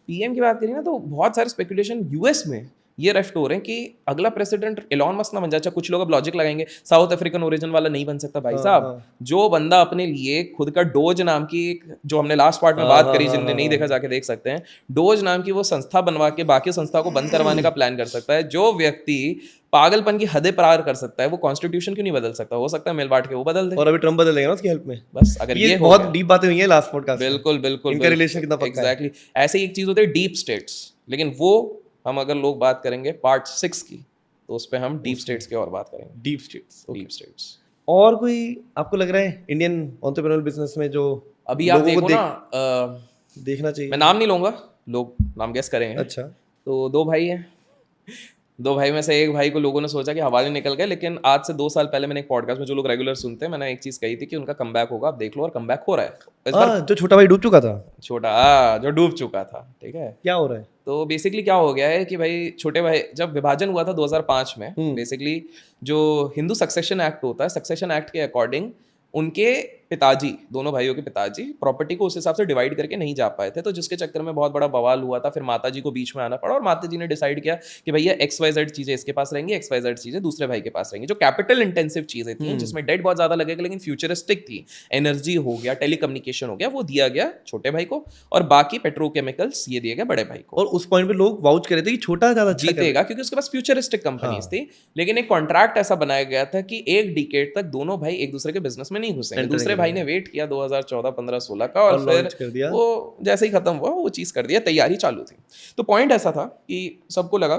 PM की बात करिए ना, तो बहुत सारे स्पेकुलेशन यूएस में ये रेफ्ट हो रहे हैं कि अगला प्रेसिडेंट एलॉन मस्क ना बन जाए। अच्छा, कुछ लोग अब लॉजिक लगाएंगे साउथ अफ्रीकन ओरिजिन वाला नहीं बन सकता भाई हाँ साहब। हाँ जो बंदा अपने लिए खुद का डोज नाम की जो हमने लास्ट पार्ट में हाँ बात हाँ करी, हाँ जिनने हाँ नहीं हाँ देखा जाके देख सकते हैं, डोज नाम की वो संस्था बनवा के बाकी संस्था को बंद करवाने का प्लान कर सकता है। जो व्यक्ति पागलपन की हदें पार कर सकता है वो कॉन्स्टिट्यूशन क्यों नहीं बदल सकता? हो सकता है मिल बांट के वो बदल दे। और अभी ट्रम्प बदल देगा ना उसकी हेल्प में। बस अगर ये ये हो बहुत गया, डीप बातें हुई हैं लास्ट पॉडकास्ट में, बिल्कुल बिल्कुल इनका रिलेशन बिल्कुल कितना पक्का है। एग्जैक्टली ऐसे ही एक चीज होती है डीप स्टेट्स, लेकिन वो हम अगर लोग बात करेंगे पार्ट 6 की, तो उस पर हम डीप उसमें स्टेट्स की और बात करेंगे। Deep states, okay. Deep states और कोई आपको लग रहा है इंडियन एंटरप्रेन्योरल बिजनेस में जो अभी आप लोगों को देखो ना, देखना मैं चाहिए? नाम नहीं लूंगा, लोग नाम गेस करेंगे। अच्छा। तो दो भाई हैं, दो भाई में से एक भाई को लोगों ने सोचा कि हवाले निकल गए, लेकिन आज से 2 साल पहले मैंने एक पॉडकास्ट में, जो लोग रेगुलर सुनते हैं, मैंने एक चीज कही थी कि उनका कमबैक होगा। आप देख लो, और कमबैक हो रहा है इस बार। जो छोटा भाई डूब चुका था, छोटा जो डूब चुका था, ठीक है। क्या हो रहा है? तो बेसिकली क्या हो गया है कि भाई छोटे भाई, जब विभाजन हुआ था 2005 में, हम्म। बेसिकली जो हिंदू सक्सेशन एक्ट होता है, सक्सेशन एक्ट के अकॉर्डिंग उनके पिताजी, दोनों भाइयों के पिताजी प्रॉपर्टी को उस हिसाब से डिवाइड करके नहीं जा पाए थे, तो जिसके चक्कर में बहुत बड़ा बवाल हुआ था। फिर माताजी को बीच में आना पड़ा और माताजी ने डिसाइड किया कि भैया XYZ चीजें इसके पास रहेंगी, XYZ चीजें दूसरे भाई के पास रहेंगी। जो कैपिटल इंटेंसिव चीजें थी, जिसमें डेट बहुत ज्यादा लगेगा लेकिन फ्यूचरिस्टिक थी, एनर्जी हो गया, टेलीकम्युनिकेशन हो गया, वो दिया गया छोटे भाई को, और बाकी पेट्रोकेमिकल्स ये दिए गए बड़े भाई को। और उस पॉइंट पे लोग वाउच कर रहे थे कि छोटा ज्यादा अच्छा कर रहा जीतेगा क्योंकि उसके पास फ्यूचरिस्टिक कंपनीज हाँ। थी। लेकिन एक कॉन्ट्रैक्ट ऐसा बनाया गया था कि एक डिकेड तक दोनों भाई एक दूसरे के बिजनेस में नहीं घुसेंगे। एंटर नहीं दूसरे भाई ने करेंगे वेट किया 2014, 15, 16 का, और और फिर लॉन्च कर दिया। वो जैसे ही खत्म हुआ वो चीज कर दिया, तैयारी चालू थी। तो पॉइंट ऐसा था कि सबको लगा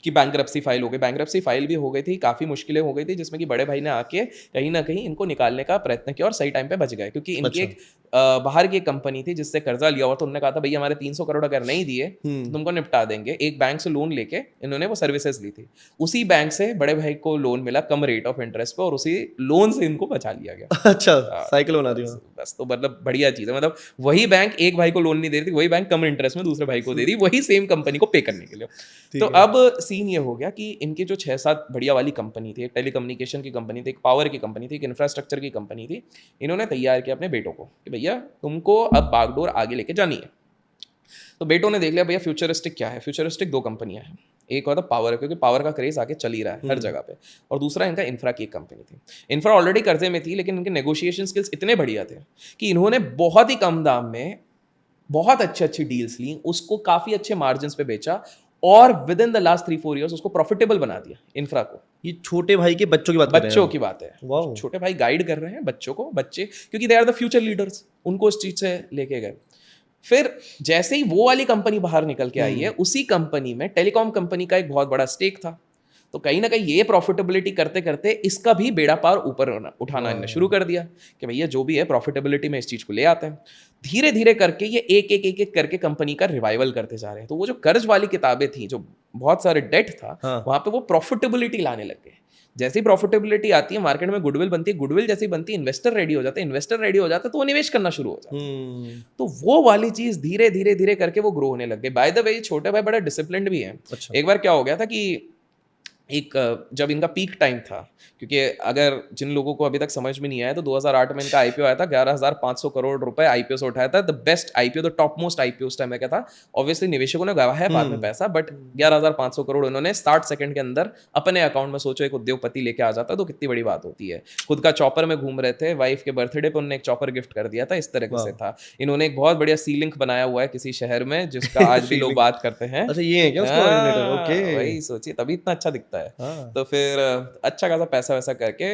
कि बैंकरप्सी फाइल हो गई, बैंकरप्सी फाइल भी हो गई थी, काफी मुश्किलें हो गई थी, जिसमें कि बड़े भाई ने आके कहीं ना कहीं इनको निकालने का प्रयत्न किया और सही टाइम पे बच गए। क्योंकि इनकी अच्छा। एक बाहर की एक कंपनी थी जिससे कर्जा लिया हुआ, तो उन्होंने कहा था भैया हमारे 300 करोड़ अगर नहीं दिए तो तुमको निपटा देंगे। एक बैंक से लोन लेके इन्होंने वो सर्विसेज ली थी, उसी बैंक से बड़े भाई को लोन मिला कम रेट ऑफ इंटरेस्ट पे, और उसी लोन से इनको बचा लिया गया। अच्छा, हाँ, साइकिल बना दी बस बस, तो मतलब बढ़िया चीज़ है। मतलब वही बैंक एक भाई को लोन नहीं दे रही थी, वही बैंक कम इंटरेस्ट में दूसरे भाई को दे रही, वही सेम कंपनी को पे करने के लिए। तो ठीक है। अब सीन ये हो गया कि इनकी जो 6-7 बढ़िया वाली कंपनी थी, एक टेलीकम्युनिकेशन की कंपनी थी, एक पावर की कंपनी थी, एक इंफ्रास्ट्रक्चर की कंपनी थी, इन्होंने तैयार किया अपने बेटों को कि भैया तुमको अब बागडोर आगे लेके जानी है। तो बेटों ने देख लिया भैया फ्यूचरिस्टिक क्या है। फ्यूचरिस्टिक दो कंपनियां हैं, एक होता पावर है, क्योंकि पावर का क्रेज आगे चल ही रहा है हर जगह पे, और दूसरा इनका इंफ्रा की एक कंपनी थी। इंफ्रा ऑलरेडी कर्जे में थी, लेकिन इनके नेगोशिएशन स्किल्स इतने बढ़िया थे कि इन्होंने बहुत ही कम दाम में बहुत अच्छी अच्छी डील्स ली, उसको काफी अच्छे मार्जिन पे बेचा, और with in the last 3-4 years उसको प्रॉफिटेबल बना दिया इंफ्रा को। ये छोटे भाई के बच्चों की बात कर रहे हैं बच्चों हम। की बात है, वाओ। छोटे भाई गाइड कर रहे हैं बच्चों को, बच्चे क्योंकि they are the future leaders, उनको उस चीज से लेके गए। फिर जैसे ही वो वाली कंपनी बाहर निकल के आई है, उसी कंपनी में टेलीकॉम कंपनी का एक बहुत बड़ा स्टेक था। तो कहीं ना कहीं ये प्रॉफिटेबिलिटी करते करते इसका भी बेड़ा पार ऊपर उठाना इन्होंने शुरू कर दिया कि भैया जो भी है प्रॉफिटेबिलिटी में इस चीज को ले आते हैं। धीरे धीरे करके ये एक एक एक एक करके कंपनी का रिवाइवल करते जा रहे हैं। तो वो जो कर्ज वाली किताबें थी, जो बहुत सारे डेट था, हाँ। वहां पे वो प्रॉफिटेबिलिटी लाने लग गए। जैसे ही प्रॉफिटेबिलिटी आती है, मार्केट में गुडविल बनती है, गुडविल जैसी बनती है, इन्वेस्टर रेडी हो जाते हैं, इन्वेस्टर रेडी हो जाते हैं, तो वो निवेश करना शुरू हो जाता है। तो वो वाली चीज धीरे धीरे धीरे करके वो ग्रो होने लग गई। बाय द वे छोटे भाई बड़ा डिसिप्लिन्ड भी है। अच्छा। एक बार क्या हो गया था कि जब इनका पीक टाइम था, क्योंकि अगर जिन लोगों को अभी तक समझ में नहीं आया, तो 2008 में इनका आईपीओ आया था, 11,500 करोड़ रुपए आईपीओ से उठाया था। The best IPO, the top most IPO उस टाइम में क्या था। ऑब्वियसली निवेशकों ने गवा है बाद में पैसा, बट 11,500 करोड़ उन्होंने 60 सेकंड के अंदर अपने अकाउंट में, सोचो एक उद्योगपति लेके आ जाता तो कितनी बड़ी बात होती है। खुद का चॉपर में घूम रहे थे, वाइफ के बर्थडे पे उन्होंने एक चॉपर गिफ्ट कर दिया था, इस तरह से था। इन्होंने एक बहुत बढ़िया सी लिंक बनाया हुआ है किसी शहर में, जिसका आज भी लोग बात करते हैं। अच्छा, ये है क्या उसका ओरिजिनेटर? ओके। वही सोचिए, तभी इतना अच्छा दिखता है। हाँ। तो फिर अच्छा खासा पैसा वैसा करके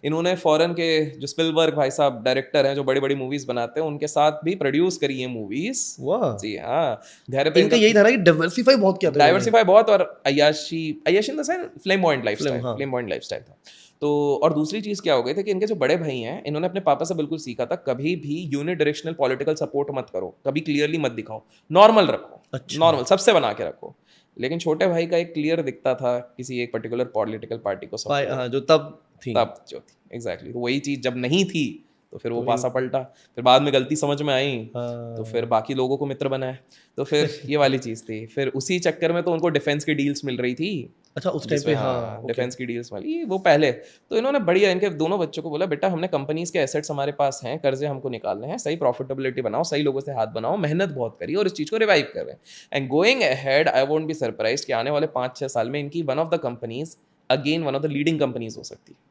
इन्होंने फॉरेन के जो स्पिलबर्ग भाई साहब डायरेक्टर हैं, जो बड़ी बड़ी मूवीज बनाते हैं, उनके साथ भी प्रोड्यूस करी है मूवीज। वाह। जी हाँ, घर पे इनका यही था ना कि डाइवर्सिफाई बहुत किया था इन्होंने। डाइवर्सिफाई बहुत, और अयाशी अयाशी इन द सेंस फ्लेमबॉयंट लाइफस्टाइल, हाँ। फ्लेमबॉयंट लाइफस्टाइल था। तो और दूसरी चीज क्या हो गई थी कि इनके जो बड़े भाई हैं, इन्होंने अपने पापा से बिल्कुल सीखा था, कभी भी यूनिडायरेक्शनल पॉलिटिकल सपोर्ट मत करो, कभी क्लियरली मत दिखाओ, नॉर्मल रखो। अच्छा। नॉर्मल सबसे बना के रखो। लेकिन छोटे भाई का एक क्लियर दिखता था किसी एक पर्टिकुलर पॉलिटिकल पार्टी को सपोर्ट, हाँ, जो तब थी। तब जो थी एग्जैक्टली। तो वही चीज जब नहीं थी तो फिर वो तो पासा पलटा, फिर बाद में गलती समझ में आई, तो फिर हाँ। बाकी लोगों को मित्र बनाए। तो फिर ये वाली चीज थी। फिर उसी चक्कर में तो उनको डिफेंस की डील्स मिल रही थी, अच्छा उस टाइम पे हाँ okay. डिफेंस की डील्स वाली, वो पहले। तो इन्होंने बढ़िया इनके दोनों बच्चों को बोला, बेटा हमने कंपनीज के एसेट्स हमारे पास हैं, कर्जे हमको निकालने हैं, सही प्रॉफिटेबिलिटी बनाओ, सही लोगों से हाथ बनाओ, मेहनत बहुत करिए और इस चीज़ को रिवाइव कर रहे हैं। And going ahead I won't be surprise कि आने वाले 5-6 साल में इनकी one of the companies again one of the leading companies हो सकती है।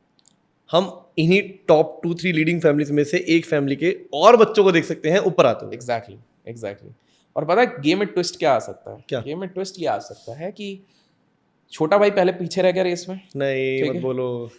हम इन्हीं टॉप 2-3 लीडिंग फैमिलीज में से एक फैमिली के और बच्चों को देख सकते हैं ऊपर आते हुए। एग्जैक्टली। और पता है गेम में ट्विस्ट क्या आ सकता है? क्या? गेम में ट्विस्ट ये आ सकता है कि छोटा भाई पहले पीछे रह गया रेस में, नहीं मत बोलो।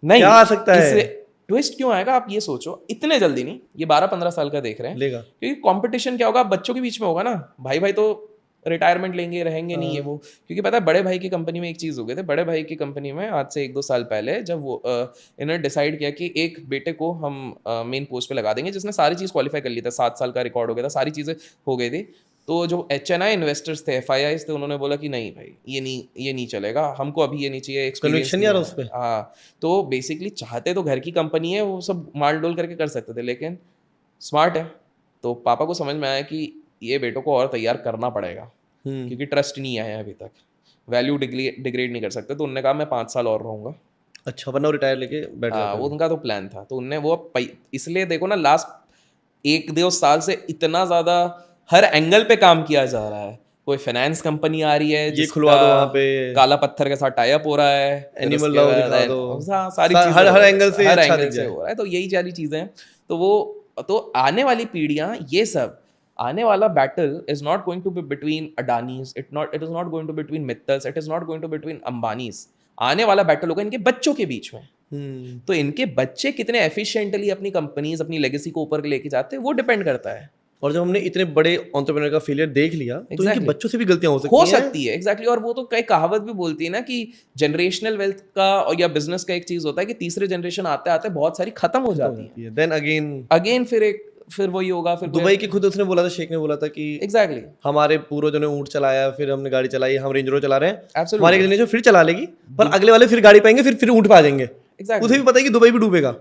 नहीं क्या आ सकता है? ट्विस्ट क्यों आएगा आप ये सोचो, इतने जल्दी नहीं, ये 12-15 साल का देख रहे हैं लेगा, क्योंकि कंपटीशन क्या होगा, बच्चों के बीच में होगा ना। भाई भाई तो रिटायरमेंट लेंगे, रहेंगे नहीं है वो, क्योंकि पता है बड़े भाई की कंपनी में एक चीज़ हो गई थी। बड़े भाई की कंपनी में आज से 1-2 साल पहले जब वो इन्होंने डिसाइड किया कि एक बेटे को हम मेन पोस्ट पे लगा देंगे जिसने सारी चीज़ क्वालिफाई कर ली था, 7 साल का रिकॉर्ड हो गया था, सारी चीज़ें हो गई थी। तो जो HNI इन्वेस्टर्स थे, FIIs थे, उन्होंने बोला कि नहीं भाई ये नहीं चलेगा, हमको अभी ये नहीं चाहिए, एक्सपीरियंस कन्विक्शन यार उस पे। हाँ, तो बेसिकली चाहते तो घर की कंपनी है, वो सब माल डोल करके कर सकते थे, लेकिन स्मार्ट है तो पापा को समझ में आया कि ये बेटों को और तैयार करना पड़ेगा क्योंकि ट्रस्ट नहीं आया है अभी तक, वैल्यू डिग्रेड नहीं कर सकते। तो उन्होंने कहा मैं 5 साल और रहूँगा। अच्छा, वरना रिटायर लेके बैठ जाते वो उनका तो प्लान था। तो उनने वो इसलिए देखो ना, लास्ट 1-2 साल से इतना ज़्यादा हर एंगल पे काम किया जा रहा है। कोई फाइनेंस कंपनी आ रही है, ये खुलवा दो वहाँ पे, काला पत्थर के साथ टाई अप हो रहा है, एनिमल लव दिखा दो, सारी चीजें हर एंगल से अच्छा दिख हो रहा है। तो यही सारी चीजें हैं। तो वो तो आने वाली पीढ़ियां, ये सब आने वाला battle is not going to be between Adanis, it is not going to between Mittals, it is not going to between Ambanis. आने वाला बैटल होगा इनके बच्चों के बीच में। तो इनके बच्चे कितने एफिशिएंटली अपनी कंपनीज, अपनी लेगेसी को ऊपर लेके जाते हैं, वो डिपेंड करता है। और जब हमने इतने बड़े एंटरप्रेन्योर का फेलियर देख लिया तो इनके बच्चों से भी गलतियां हो सकती है। एग्जैक्टली। और वो तो कई कहावत भी बोलती है ना कि जनरेशनल वेल्थ का और या बिजनेस का एक चीज होता है कि तीसरे जनरेशन आते आते बहुत सारी खत्म हो जाती है, देन अगेन फिर वही होगा। फिर दुबई की खुद उसने बोला था, शेख ने बोला था कि एग्जैक्टली हमारे पूर्वजों ने ऊंट चलाया, फिर हमने गाड़ी चलाई, हम रेंज रोवर चला रहे हैं, हमारी जनरेशन फिर चला लेगी, पर अगले वाले फिर गाड़ी पाएंगे, फिर ऊंट पे आ जाएंगे। उसे भी पता है कि दुबई भी डूबेगा।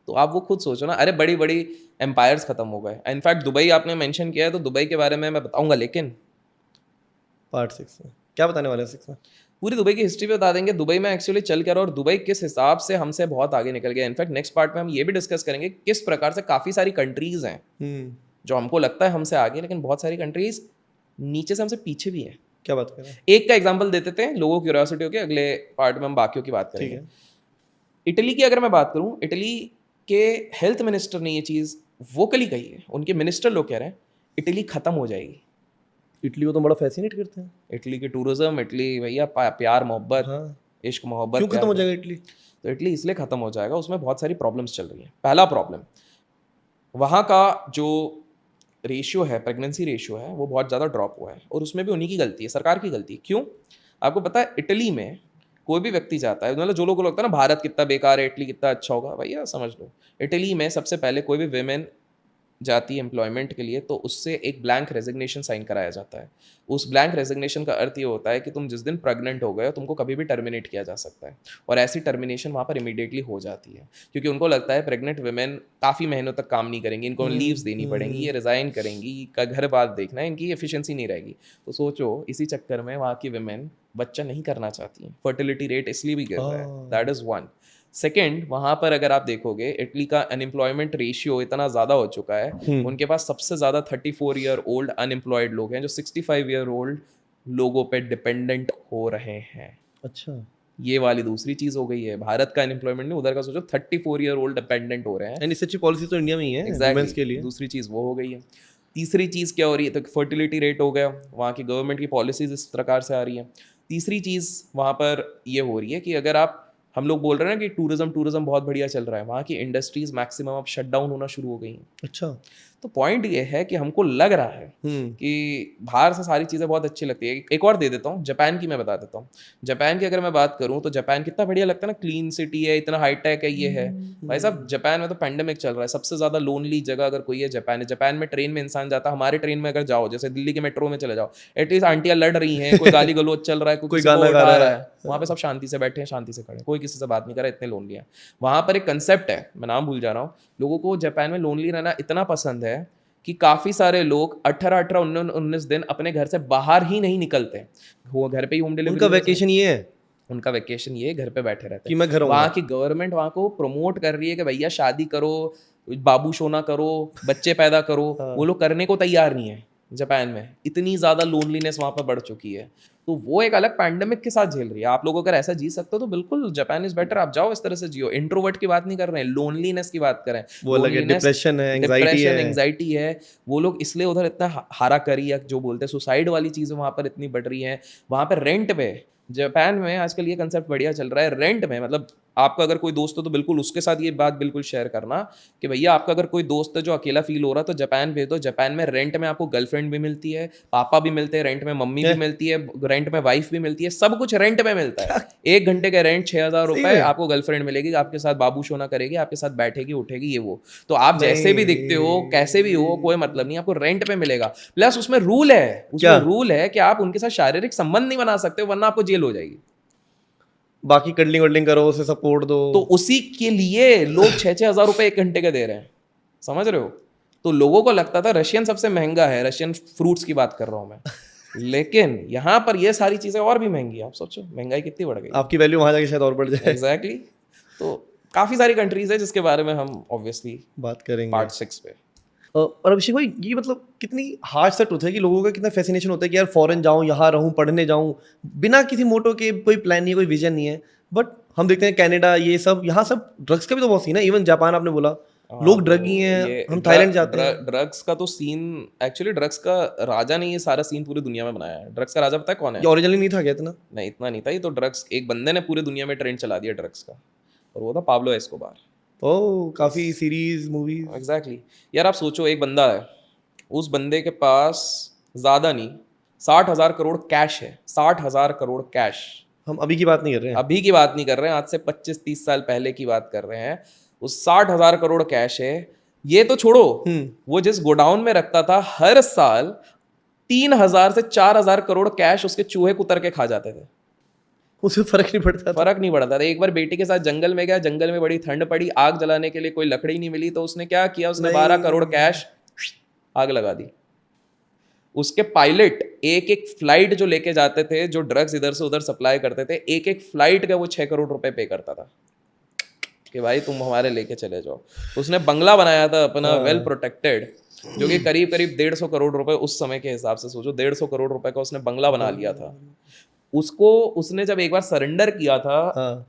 तो आप वो खुद सोचो ना, अरे बड़ी बड़ी एम्पायर्स खत्म हो गए। इनफैक्ट दुबई आपने मेंशन किया है तो दुबई के बारे में मैं बताऊंगा, लेकिन पार्ट 6 में क्या बताने वाले हैं? 6 में पूरी दुबई की हिस्ट्री पे बता देंगे, दुबई में एक्चुअली चल क्या रहा और दुबई किस हिसाब से हमसे बहुत आगे निकल गया। इनफैक्ट नेक्स्ट पार्ट में हम ये भी डिस्कस करेंगे किस प्रकार से काफ़ी सारी कंट्रीज हैं जो हमको लगता है हमसे आगे, लेकिन बहुत सारी कंट्रीज नीचे से हमसे पीछे भी हैं। क्या बात कर रहे हैं? एक का एग्जाम्पल देते थे लोगों की क्यूरियोसिटी होगी, अगले पार्ट में हम बाकियों की बात करेंगे। इटली की अगर मैं बात करूँ, इटली के हेल्थ मिनिस्टर ने ये चीज़ वोकली कही है। उनके मिनिस्टर लोग कह रहे हैं इटली खत्म हो जाएगी। इटली को तो बड़ा फैसिनेट करते हैं, इटली की टूरिज्म, इटली भैया प्यार मोहब्बत, इश्क मोहब्बत। क्यों खत्म हो जाएगा इटली? तो इटली इसलिए खत्म हो जाएगा, उसमें बहुत सारी प्रॉब्लम्स चल रही हैं। पहला प्रॉब्लम, वहाँ का जो रेशियो है, प्रेगनेंसी रेशियो है, वो बहुत ज़्यादा ड्रॉप हुआ है और उसमें भी उन्हीं की गलती है, सरकार की गलती। क्यों? आपको पता है इटली में कोई भी व्यक्ति जाता है, मतलब जो लोगों को लगता है ना भारत कितना बेकार है, इटली कितना अच्छा होगा, भैया समझ लो इटली में सबसे पहले कोई भी विमेन जाती है एम्प्लॉयमेंट के लिए तो उससे एक ब्लैंक रेजिग्नेशन साइन कराया जाता है। उस ब्लैंक रेजिग्नेशन का अर्थ ये होता है कि तुम जिस दिन प्रेग्नेंट हो गए हो तुमको कभी भी टर्मिनेट किया जा सकता है, और ऐसी टर्मिनेशन वहाँ पर इमीडिएटली हो जाती है क्योंकि उनको लगता है प्रेग्नेंट वुमेन काफ़ी महीनों तक काम नहीं करेंगी, इनको लीव्स देनी पड़ेंगी, ये रिज़ाइन करेंगी, का घर बात देखना है, इनकी एफिशिएंसी नहीं रहेगी। तो सोचो इसी चक्कर में वहाँ की वुमेन बच्चा नहीं करना चाहती हैं, फर्टिलिटी रेट इसलिए भी गिर रहा है। That is one. सेकेंड, वहाँ पर अगर आप देखोगे इटली का अनएम्प्लॉयमेंट रेशियो इतना ज़्यादा हो चुका है, उनके पास सबसे ज़्यादा 34 ईयर ओल्ड अनएम्प्लॉयड लोग हैं जो 65 ईयर ओल्ड लोगों पे डिपेंडेंट हो रहे हैं। अच्छा, ये वाली दूसरी चीज़ हो गई है। भारत का अनएम्प्लॉयमेंट नहीं, उधर का सोचो 34 ईयर ओल्ड डिपेंडेंट हो रहे हैं। इससे अच्छी पॉलिसी तो इंडिया में ही है वुमेन्स के लिए। दूसरी चीज़ वो हो गई है। तीसरी चीज़ क्या हो रही है, तो फर्टिलिटी रेट हो गया, वहाँ की गवर्नमेंट की पॉलिसीज इस प्रकार से आ रही है। तीसरी चीज़ वहाँ पर ये हो रही है कि अगर आप, हम लोग बोल रहे हैं ना कि टूरिज्म बहुत बढ़िया चल रहा है, वहाँ की इंडस्ट्रीज मैक्सिमम अब शट डाउन होना शुरू हो गई हैं। अच्छा, तो पॉइंट ये है कि हमको लग रहा है कि बाहर से सारी चीज़ें बहुत अच्छी लगती है। एक और दे देता हूँ, जापान की मैं बता देता हूँ। जापान की अगर मैं बात करूँ तो जापान कितना बढ़िया लगता है ना, क्लीन सिटी है, इतना हाईटेक है, ये है। भाई साहब जापान में तो पेंडेमिक चल रहा है, सबसे ज़्यादा लोनली जगह अगर कोई है जापान है। जापान में ट्रेन में इंसान जाता है, हमारे ट्रेन में अगर जाओ, जैसे दिल्ली के मेट्रो में चले जाओ, एटलीस्ट आंटियाँ लड़ रही हैं, कोई गाली गलौज चल रहा है, कोई गाना गा रहा है, वहाँ पे सब शांति से बैठे हैं, शांति से खड़े, कोई किसी से बात नहीं कर रहा, इतने लोनली है। वहाँ पर एक कंसेप्ट है, मैं नाम भूल जा रहा हूँ, लोगों को जापान में लोनली रहना इतना पसंद है कि काफ़ी सारे लोग 18-19 दिन अपने घर से बाहर ही नहीं निकलते, वो घर पे ही होम डिलीवरी। उनका वैकेशन ये है उनका वेकेशन ये घर पे बैठे रहते कि मैं घर वहाँ की गवर्नमेंट वहाँ को प्रमोट कर रही है कि भैया शादी करो, बाबू सोना करो, बच्चे पैदा करो। वो लोग करने को तैयार नहीं है। जापान में इतनी ज़्यादा लोनलीनेस वहाँ पर बढ़ चुकी है, तो वो एक अलग पैंडेमिक के साथ झेल रही है। आप लोग अगर ऐसा जी सकते हो तो बिल्कुल जापान इज बेटर, आप जाओ इस तरह से जियो। इंट्रोवर्ट की बात नहीं कर रहे हैं, लोनलीनेस की बात करें। वो अलग है, डिप्रेशन है, एंग्जाइटी है। वो लोग इसलिए उधर इतना हारा करी या जो बोलते हैं सुसाइड वाली चीज़ें वहाँ पर इतनी बढ़ रही हैं। वहाँ पर रेंट पे, जापान में आजकल ये कंसेप्ट बढ़िया चल रहा है, रेंट में मतलब आपका अगर कोई दोस्त हो तो बिल्कुल उसके साथ ये बात बिल्कुल शेयर करना कि भैया आपका अगर कोई दोस्त है जो अकेला फील हो रहा है तो जापान भेज दो। जापान में रेंट में आपको गर्लफ्रेंड भी मिलती है, पापा भी मिलते हैं, रेंट में मम्मी भी मिलती है, रेंट में वाइफ भी मिलती है, सब कुछ रेंट में मिलता है। 1 घंटे का रेंट 6,000 रुपए, आपको गर्लफ्रेंड मिलेगी, आपके साथ बाबू सोना करेगी, आपके साथ बैठेगी उठेगी ये वो। तो आप जैसे भी दिखते हो कैसे भी हो कोई मतलब नहीं, आपको रेंट पे मिलेगा। प्लस उसमें रूल है कि आप उनके साथ शारीरिक संबंध नहीं बना सकते वरना आपको जेल हो जाएगी। बाकी कटलिंग वडलिंग करो, उसे सपोर्ट दो। तो उसी के लिए लोग 6,000 रुपए 1 घंटे के दे रहे हैं, समझ रहे हो। तो लोगों को लगता था रशियन सबसे महंगा है, रशियन फ्रूट्स की बात कर रहा हूँ मैं। लेकिन यहाँ पर ये सारी चीजें और भी महंगी है। आप सोचो महंगाई कितनी बढ़ गई, आपकी वैल्यू वहां जाके शायद और बढ़ जाए। एग्जैक्टली। तो काफी सारी कंट्रीज है जिसके बारे में हम ऑब्वियसली बात करेंगे पार्ट 6 पे। और अभिषेक भाई ये मतलब कितनी हार्ड सा ट्रुथ है कि लोगों का कितना फैसिनेशन होता है कि यार फॉरेन जाऊं, यहाँ रहूं, पढ़ने जाऊं, बिना किसी मोटो के, कोई प्लान नहीं है, कोई विजन नहीं है। बट हम देखते हैं कनाडा ये सब, यहाँ सब ड्रग्स का भी तो बहुत सीन है। इवन जापान आपने बोला लोग ड्रगी हैं, हम थाईलैंड जाते हैं। ड्रग्स का तो सीन एक्चुअली ड्रग्स का राजा ने ये सारा सीन पूरी दुनिया में बनाया है। ड्रग्स का राजा पता है कौन है? ये ओरिजिनली नहीं था क्या इतना? नहीं इतना नहीं था, ये तो ड्रग्स एक बंदे ने पूरी दुनिया में ट्रेंड चला दिया ड्रग्स का, और वो था पाब्लो एस्कोबार। ओह, काफी सीरीज मूवीज। एग्जैक्टली यार, आप सोचो एक बंदा है, उस बंदे के पास ज्यादा नहीं 60,000 करोड़ कैश है। 60,000 करोड़ कैश। हम अभी की बात नहीं कर रहे हैं, अभी की बात नहीं कर रहे हैं, आज से 25-30 साल पहले की बात कर रहे हैं। उस 60,000 करोड़ कैश है। ये तो छोड़ो, वो जिस गोडाउन में रखता था हर साल 3,000 से 4,000 करोड़ कैश उसके चूहे कुतर के खा जाते थे। उसे फर्क नहीं पड़ता था। एक बार बेटी के साथ जंगल में गया, जंगल में बड़ी ठंड पड़ी, आग जलाने के लिए कोई लकड़ी नहीं मिली, तो उसने क्या किया, उसने 12 करोड़ कैश आग लगा दी। उसके पायलट एक एक फ्लाइट जो लेके जाते थे, जो ड्रग्स इधर से उधर सप्लाई करते थे, एक एक फ्लाइट का वो 6 करोड़ रुपए पे करता था कि भाई तुम हमारे लेके चले जाओ। उसने बंगला बनाया था अपना वेल प्रोटेक्टेड, जो कि करीब करीब 150 करोड़ रुपए उस समय के हिसाब से सोचो, 150 करोड़ रुपए का उसने बंगला बना लिया था। उसने जब एक बार सरेंडर किया था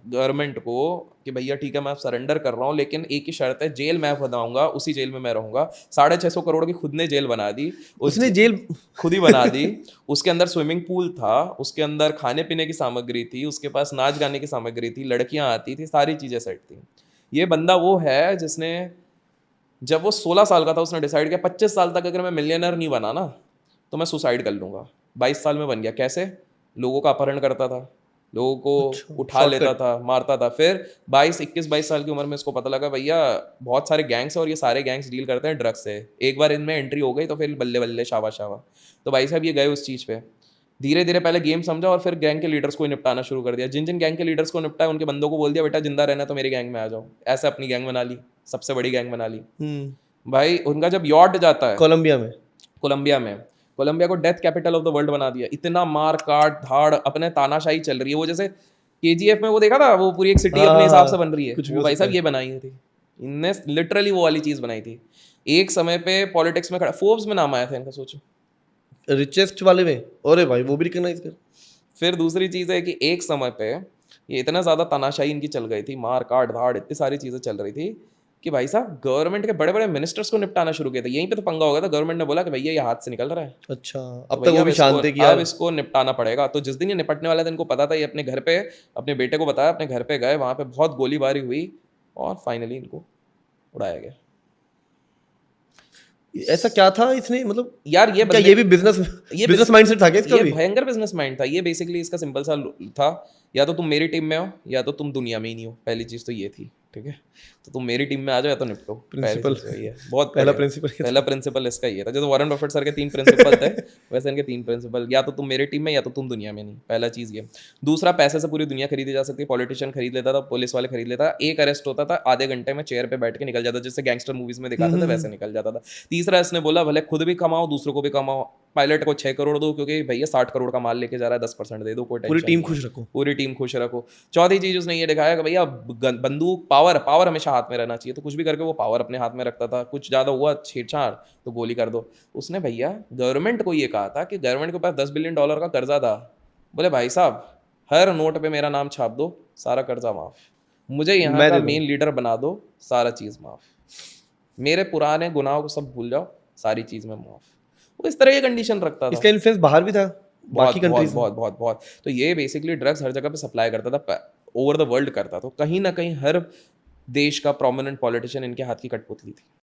गवर्नमेंट को कि भैया ठीक है मैं सरेंडर कर रहा हूँ, लेकिन एक ही शर्त है, जेल मैं बनाऊंगा, उसी जेल में मैं रहूंगा। 650 करोड़ की खुद ने जेल बना दी। उसने जेल खुद ही बना दी। उसके अंदर स्विमिंग पूल था, उसके अंदर खाने पीने की सामग्री थी, उसके पास नाच गाने की सामग्री थी, लड़कियां आती थी, सारी चीजें सेट थी। ये बंदा वो है जिसने जब वो 16 साल का था उसने डिसाइड किया 25 साल तक अगर मैं मिलियनर नहीं बना ना तो मैं सुसाइड कर लूंगा। 22 साल में बन गया। कैसे? लोगों का अपहरण करता था, लोगों को उठा लेता था, मारता था। फिर 21 साल की उम्र में इसको पता लगा भैया बहुत सारे गैंग्स हैं और ये सारे गैंग्स डील करते हैं ड्रग्स से। एक बार इनमें एंट्री हो गई तो फिर बल्ले बल्ले शावा शावा। तो भाई साहब ये गए उस चीज़ पे, धीरे धीरे पहले गेम समझा और फिर गैंग के लीडर्स को निपटाना शुरू कर दिया। जिन जिन गैंग के लीडर्स को निपटाया उनके बंदों को बोल दिया बेटा जिंदा रहना तो मेरी गैंग में आ जाओ। ऐसे अपनी गैंग बना ली, सबसे बड़ी गैंग बना ली। भाई उनका जब यॉर्ड जाता है कोलंबिया को death capital of the world बना दिया। इतना मार काट धाड़, अपने तानाशाही चल रही है। वो जैसे KGF में वो देखा था, वो पूरी एक सिटी अपने हिसाब से बन रही है, वो भाई साहब ये बनाई थी इनने, लिटरली वो वाली चीज बनाई थी। एक समय पे पॉलिटिक्स में खड़ा, फोर्ब्स में नाम आया था इनका, सोचो रिचेस्ट वाले में। अरे भाई वो भी रिकॉग्नाइज कर। फिर दूसरी चीज है कि एक समय पे ये इतना ज्यादा तानाशाही इनकी चल गई थी, मार काट धाड़ इतनी सारी चीजें चल रही थी कि भाई साहब गवर्नमेंट के बड़े बड़े मिनिस्टर्स को निपटाना शुरू किया था। यहीं पे तो पंगा हो गया था। गवर्नमेंट ने बोला कि भैया ये हाथ से निकल रहा है। अच्छा, अब तक वो भी शांति किया, अब इसको निपटाना पड़ेगा। तो जिस दिन ये निपटने वाला था इनको पता था, ये अपने घर पे अपने बेटे को बताया, अपने घर पे गए, वहां पे बहुत गोलीबारी हुई और फाइनली इनको उड़ाया गया। ऐसा क्या था इसने, मतलब यार ये भी बिजनेस माइंडसेट था क्या इसका? ये भयंकर बिजनेस माइंड था। ये बेसिकली इसका सिंपल सा था, या तो तुम मेरी टीम में हो या तो तुम दुनिया में ही नहीं हो। पहली चीज तो ये थी, ठीक है, तो तुम मेरी टीम में आ जाओ या तो निपटो। Principal। पहली चीज़ वही है, बहुत पहला बढ़िया। प्रिंसिपल पहला प्रिंसिपल इसका ही है था, जैसे वॉरेन बफेट सर के 3 प्रिंसिपल थे, वैसे इनके 3 प्रिंसिपल, या तो तुम मेरी टीम में या तो तुम दुनिया में नहीं। पहला चीज़ ये। दूसरा, पैसे से पूरी दुनिया खरीदी जा सकती है। पॉलिटिशियन खरीद लेता था, पुलिस वाले खरीद लेता था, एक अरेस्ट होता था, आधे घंटे में चेयर पे बैठ के निकल जाता, जैसे गैंगस्टर मूवीज में दिखाते थे वैसे निकल जाता था। तीसरा, इसने बोला भले खुद भी कमाओ दूसरों को भी कमाओ, पायलट को 6 करोड़ दो क्योंकि भैया 60 करोड़ का माल लेके जा रहा है, 10% दे दो, कोई पूरी टेंशन टीम नहीं है। खुश रखो। पूरी टीम खुश रखो। चौथी चीज उसने ये दिखाया कि भैया बंदूक, पावर पावर हमेशा हाथ में रहना चाहिए, तो कुछ भी करके वो पावर अपने हाथ में रखता था। कुछ ज्यादा हुआ छेड़छाड़ तो गोली कर दो। उसने भैया गवर्नमेंट को ये कहा था कि गवर्नमेंट के पास $10 बिलियन का कर्जा था, बोले भाई साहब हर नोट पे मेरा नाम छाप दो, सारा कर्जा माफ, मुझे यहाँ मैं का दे दूँ। मेन लीडर बना दो, सारा चीज माफ, मेरे पुराने गुनाहों को सब भूल जाओ, सारी चीज में माफ। वो इस तरह की कंडीशन रखता था। इसका इन्फ्लुएंस बाहर भी था, बहुत बाकी बहुत कंट्रीज में। बहुत बहुत बहुत। तो ये बेसिकली ड्रग्स हर जगह पे सप्लाई करता था, ओवर द वर्ल्ड करता था। तो कहीं ना कहीं हर देश का प्रोमिनेंट पॉलिटिशियन इनके हाथ की कठपुतली थी।